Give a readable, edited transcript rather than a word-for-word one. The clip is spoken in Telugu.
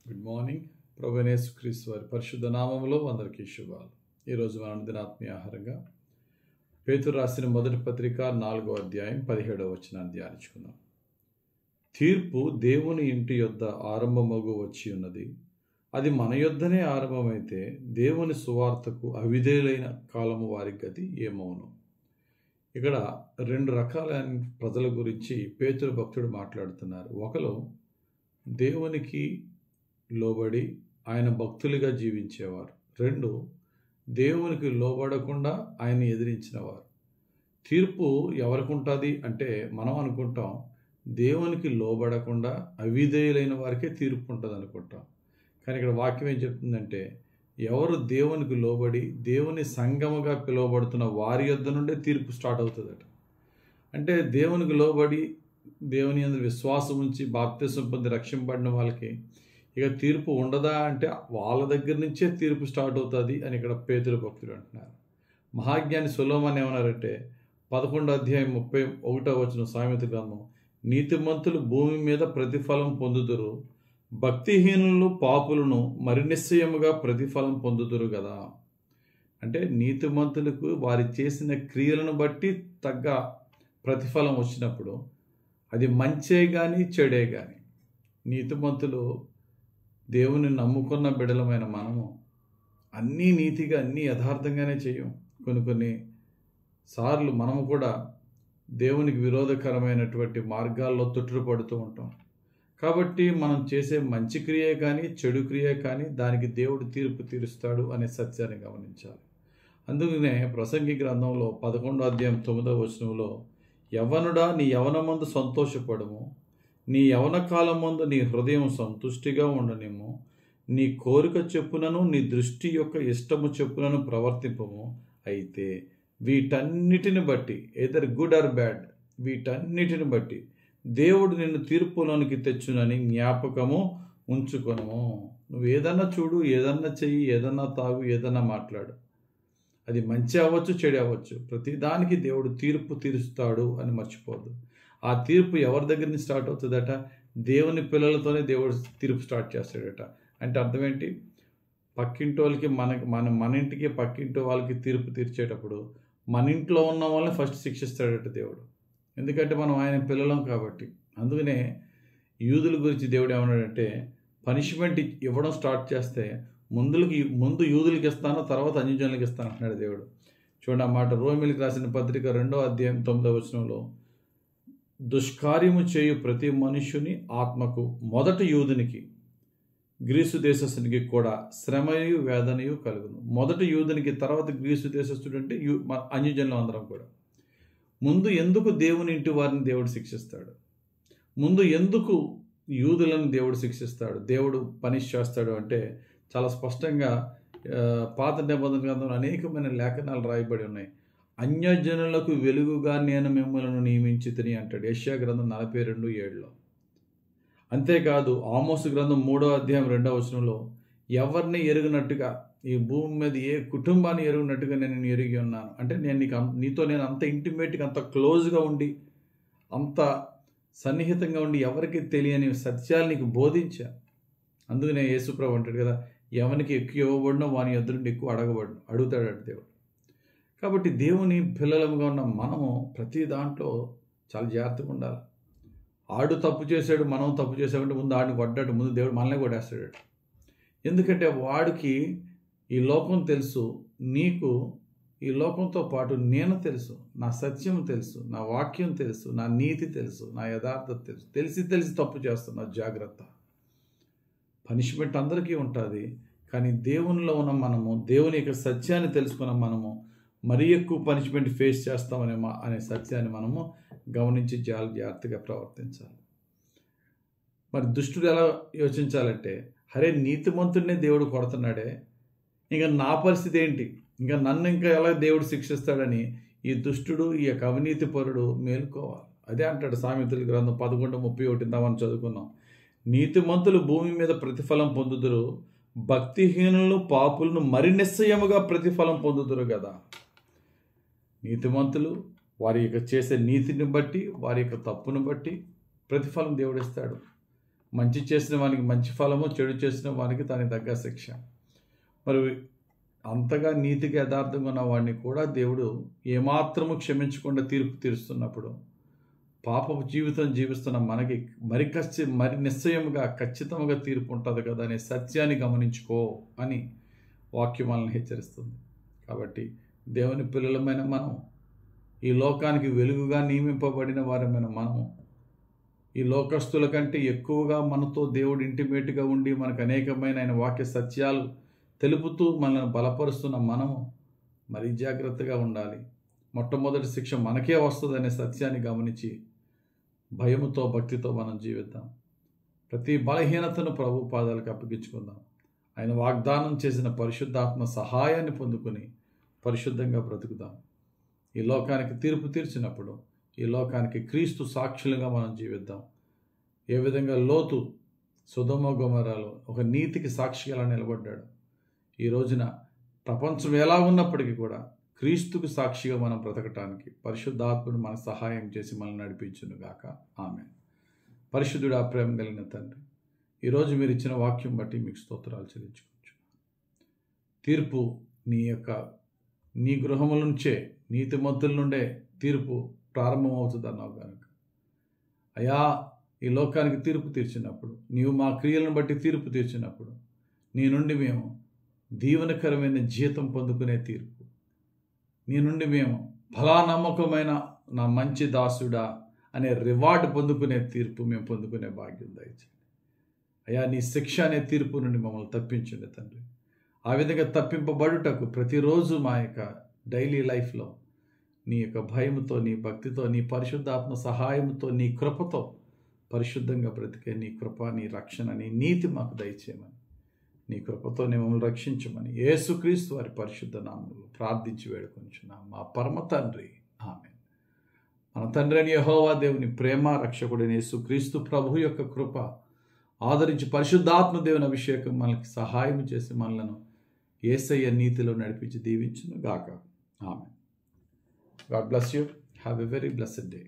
Good morning. ప్రభువైన యేసుక్రీస్తు వారి పరిశుద్ధ నామములో అందరికీ శుభాలు. ఈరోజు మన దినాత్మీయ ఆహారంగా పేతురు రాసిన మొదటి పత్రిక 4వ అధ్యాయం 17వ వచనాన్ని ధ్యానించుకుందాం. తీర్పు దేవుని ఇంటి యొద్ద ఆరంభమగు వచ్చి ఉన్నది. అది మన యొద్దనే ఆరంభమైతే దేవుని సువార్తకు అవిధేయులైన కాలము వారి గతి ఏమవును. ఇక్కడ రెండు రకాలైన ప్రజల గురించి పేతురు భక్తుడు మాట్లాడుతున్నారు. ఒకరు దేవునికి లోబడి ఆయన భక్తులుగా జీవించేవారు. రెండు, దేవునికి లోబడకుండా ఆయన ఎదిరించినవారు. తీర్పు ఎవరికి ఉంటుంది అంటే మనం అనుకుంటాం దేవునికి లోబడకుండా అవిధేయులైన వారికే తీర్పు ఉంటుంది అనుకుంటాం. కానీ ఇక్కడ వాక్యం ఏం చెప్తుందంటే ఎవరు దేవునికి లోబడి దేవుని సంఘముగా పిలువబడుతున్న వారి యొద్ద నుండే తీర్పు స్టార్ట్ అవుతుందట. అంటే దేవునికి లోబడి దేవుని యందు విశ్వాసం ఉంచి బాప్తిసం పొంది రక్షింపబడిన వాళ్ళకి ఇక తీర్పు ఉండదా అంటే వాళ్ళ దగ్గర నుంచే తీర్పు స్టార్ట్ అవుతుంది అని ఇక్కడ పేతురు భక్తుడు అంటున్నారు. మహాజ్ఞాని సొలొమోను ఏమన్నారంటే 11వ అధ్యాయం 31వ వచనం సామెత గ్రంథం, నీతిమంతులు భూమి మీద ప్రతిఫలం పొందుదురు, భక్తిహీనులు పాపులను మరి నిశ్చయముగా ప్రతిఫలం పొందుదురు కదా. అంటే నీతిమంతులకు వారి చేసిన క్రియలను బట్టి తగ్గ ప్రతిఫలం వచ్చినప్పుడు అది మంచే కానీ చెడే కానీ, నీతిమంతులు దేవుని నమ్ముకున్న బిడలమైన మనము అన్నీ నీతిగా అన్నీ యథార్థంగానే చేయం. కొన్ని సార్లు మనము కూడా దేవునికి విరోధకరమైనటువంటి మార్గాల్లో తొట్టుపడుతూ ఉంటాం. కాబట్టి మనం చేసే మంచి క్రియే కానీ చెడు క్రియే కానీ దానికి దేవుడు తీర్పు తీరుస్తాడు అనే సత్యాన్ని గమనించాలి. అందుకనే ప్రసంగి గ్రంథంలో 11వ అధ్యాయం 9వ వచనంలో, యవ్వనుడా నీ యవ్వనమందు సంతోషపడము, నీ యవ్వన కాలం ముందు నీ హృదయం సంతుష్టిగా ఉండనేమో, నీ కోరిక చెప్పునను నీ దృష్టి యొక్క ఇష్టము చెప్పునను ప్రవర్తింపము. అయితే వీటన్నిటిని బట్టి ఎదర్ గుడ్ ఆర్ బ్యాడ్, వీటన్నిటిని బట్టి దేవుడు నిన్ను తీర్పులోనికి తెచ్చునని జ్ఞాపకము ఉంచుకొనము. నువ్వు ఏదన్నా చూడు, ఏదన్నా చెయ్యి, ఏదన్నా తాగు, ఏదన్నా మాట్లాడు, అది మంచి అవ్వచ్చు చెడు అవ్వచ్చు, ప్రతిదానికి దేవుడు తీర్పు తీరుస్తాడు అని మర్చిపోద్దు. ఆ తీర్పు ఎవరి దగ్గర నుంచి స్టార్ట్ అవుతుందట? దేవుని పిల్లలతోనే దేవుడు తీర్పు స్టార్ట్ చేస్తాడట. అంటే అర్థం ఏంటి? పక్కింటి వాళ్ళకి మన ఇంటికి పక్కింటి వాళ్ళకి తీర్పు తీర్చేటప్పుడు మన ఇంట్లో ఉన్న వాళ్ళని ఫస్ట్ శిక్షిస్తాడట దేవుడు. ఎందుకంటే మనం ఆయన పిల్లలం కాబట్టి. అందుకనే యూదుల గురించి దేవుడు ఏమన్నాడంటే పనిష్మెంట్ ఇవ్వడం స్టార్ట్ చేస్తే ముందు యూదులకి ఇస్తాను, తర్వాత అన్యజనులకి ఇస్తాను అంటున్నాడు దేవుడు. చూడండి ఆ మాట రోమీయులకు రాసిన పత్రిక 2వ అధ్యాయం 9వ వచనంలో, దుష్కార్యము చేయు ప్రతి మనుష్యుని ఆత్మకు మొదట యూదునికి గ్రీసు దేశస్థునికి కూడా శ్రమయు వేదనయు కలుగును. మొదట యూదునికి, తర్వాత గ్రీసు దేశస్థుడు అంటే అన్యజనులు అందరం కూడా. ముందు ఎందుకు దేవుని ఇంటి వారిని దేవుడు శిక్షిస్తాడు? ముందు ఎందుకు యూదులను దేవుడు శిక్షిస్తాడు, దేవుడు పనిష్ చేస్తాడు అంటే చాలా స్పష్టంగా పాత నిబంధన గ్రంథంలో అనేకమైన లేఖనాలు రాయబడి ఉన్నాయి. అన్యజనులకు వెలుగుగా నేను మిమ్మల్ని నియమించితిని అంటాడు యెషయా గ్రంథం 42:7. అంతేకాదు ఆమోసు గ్రంథం 3వ అధ్యాయం 2వ వచనంలో, ఎవరిని ఎరుగినట్టుగా ఈ భూమి మీద ఏ కుటుంబాన్ని ఎరుగినట్టుగా నేను ఎరిగి ఉన్నాను అంటే నీతో నేను అంత ఇంటిమేట్గా అంత క్లోజ్గా ఉండి అంత సన్నిహితంగా ఉండి ఎవరికి తెలియని సత్యాలు నీకు బోధించా. అందుకనే యేసుప్రభు అంటాడు కదా, ఎవరికి ఎక్కువ ఇవ్వబడినో వాని యొద్ద నుండి ఎక్కువ అడుగుతాడు దేవుడు. కాబట్టి దేవుని పిల్లలముగా ఉన్న మనము ప్రతి దాంట్లో చాలా జాగ్రత్తగా ఉండాలి. ఆడు తప్పు చేశాడు, మనం తప్పు చేసామంటే ముందు ఆడిని కొట్టాడు, ముందు దేవుడు మనల్ని కొట్టేస్తాడు. ఎందుకంటే వాడికి ఈ లోకం తెలుసు, నీకు ఈ లోకంతో పాటు నేను తెలుసు, నా సత్యం తెలుసు, నా వాక్యం తెలుసు, నా నీతి తెలుసు, నా యథార్థత తెలుసు. తెలిసి తప్పు చేస్తున్నా, జాగ్రత్త. పనిష్మెంట్ అందరికీ ఉంటుంది. కానీ దేవునిలో ఉన్న మనము, దేవుని యొక్క సత్యాన్ని తెలుసుకున్న మనము మరీ ఎక్కువ పనిష్మెంట్ ఫేస్ చేస్తామనేమో అనే సత్యాన్ని మనము గమనించి చాలా జాగ్రత్తగా ప్రవర్తించాలి. మరి దుష్టుడు ఎలా యోచించాలంటే, అరే నీతిమంతుడినే దేవుడు కొడుతున్నాడే, ఇంకా నా పరిస్థితి ఏంటి, ఇంకా నన్ను ఇంకా ఎలా దేవుడు శిక్షిస్తాడని ఈ దుష్టుడు, ఈ యొక్క అవినీతి పరుడు మేలుకోవాలి. అదే అంటాడు సామెతల గ్రంథం 11:31 మనం చదువుకున్నాం. నీతిమంతులు భూమి మీద ప్రతిఫలం పొందుదురు, భక్తిహీనులు పాపులను మరి నిశ్చయముగా ప్రతిఫలం పొందుదురు కదా. నీతిమంతులు వారి యొక్క చేసే నీతిని బట్టి, వారి యొక్క తప్పును బట్టి ప్రతిఫలం దేవుడు ఇస్తాడు. మంచి చేసిన వానికి మంచి ఫలము, చెడు చేసిన వానికి దానికి తగ్గ శిక్ష. మరి అంతగా నీతికి యథార్థంగా ఉన్న వాడిని కూడా దేవుడు ఏమాత్రము క్షమించకుండా తీర్పు తీరుస్తున్నప్పుడు పాపపు జీవితం జీవిస్తున్న మనకి మరి నిశ్చయముగా ఖచ్చితంగా తీర్పు ఉంటుంది కదా అనే సత్యాన్ని గమనించుకో అని వాక్యం మనల్ని హెచ్చరిస్తుంది. కాబట్టి దేవుని పిల్లలమైన మనం, ఈ లోకానికి వెలుగుగా నియమింపబడిన వారమైన మనము, ఈ లోకస్తుల కంటే ఎక్కువగా మనతో దేవుడు ఇంటిమేట్గా ఉండి మనకు అనేకమైన ఆయన వాక్య సత్యాలు తెలుపుతూ మనల్ని బలపరుస్తున్న మనము మరీ జాగ్రత్తగా ఉండాలి. మొట్టమొదటి శిక్ష మనకే వస్తుందనే సత్యాన్ని గమనించి భయముతో భక్తితో మనం జీవిద్దాం. ప్రతి బలహీనతను ప్రభు పాదాలకు అప్పగించుకుందాం. ఆయన వాగ్దానం చేసిన పరిశుద్ధాత్మ సహాయాన్ని పొందుకుని పరిశుద్ధంగా బ్రతుకుదాం. ఈ లోకానికి తీర్పు తీర్చినప్పుడు ఈ లోకానికి క్రీస్తు సాక్షులుగా మనం జీవిద్దాం. ఏ విధంగా లోతు సొదొమ గొమొర్రాలో ఒక నీతికి సాక్షిగా నిలబడ్డాడు, ఈ రోజున ప్రపంచం ఎలా ఉన్నప్పటికీ కూడా క్రీస్తుకు సాక్షిగా మనం బ్రతకటానికి పరిశుద్ధాత్ముడు మనకు సహాయం చేసి మనల్ని నడిపించునుగాక. ఆమేన్. పరిశుద్ధుడా, ప్రేమ కలిగిన తండ్రి, ఈరోజు మీరు ఇచ్చిన వాక్యం బట్టి మీకు స్తోత్రాలు చెల్లించుకోవచ్చు. తీర్పు నీ గృహముల నుంచే, నీతిమంతుల నుండే తీర్పు ప్రారంభమవుతుంది అన్నావు కనుక అయ్యా, ఈ లోకానికి తీర్పు తీర్చినప్పుడు, నీవు మా క్రియలను బట్టి తీర్పు తీర్చినప్పుడు నీ నుండి మేము దీవెనకరమైన జీతం పొందుకునే తీర్పు, నీ నుండి మేము ఫలా నమ్మకమైన నా మంచి దాసుడా అనే రివార్డు పొందుకునే తీర్పు మేము పొందుకునే భాగ్యం దయచేయండి. అయ్యా, నీ శిక్ష అనే తీర్పు నుండి మమ్మల్ని తప్పించండి తండ్రి. ఆ విధంగా తప్పింపబడుటకు ప్రతిరోజు మా యొక్క డైలీ లైఫ్లో నీ యొక్క భయంతో, నీ భక్తితో, నీ పరిశుద్ధాత్మ సహాయంతో, నీ కృపతో పరిశుద్ధంగా బ్రతికే నీ కృప, నీ రక్షణ, నీ నీతి మాకు దయచేయమని, నీ కృపతో మమ్మల్ని రక్షించమని యేసుక్రీస్తు వారి పరిశుద్ధ నామములో ప్రార్థించి వేడుకొంచున్నాం మా పరమ తండ్రి. ఆమేన్. మన తండ్రి అయిన యెహోవా దేవుని ప్రేమ, రక్షకుడైన యేసుక్రీస్తు ప్రభు యొక్క కృప ఆదరించి పరిశుద్ధాత్మ దేవుని అభిషేకం మనకి సహాయం చేసి మనలను యేసయ్య నీతిలో నడిపించి దీవించును గాక. ఆమేన్. God bless you. Have a very blessed day.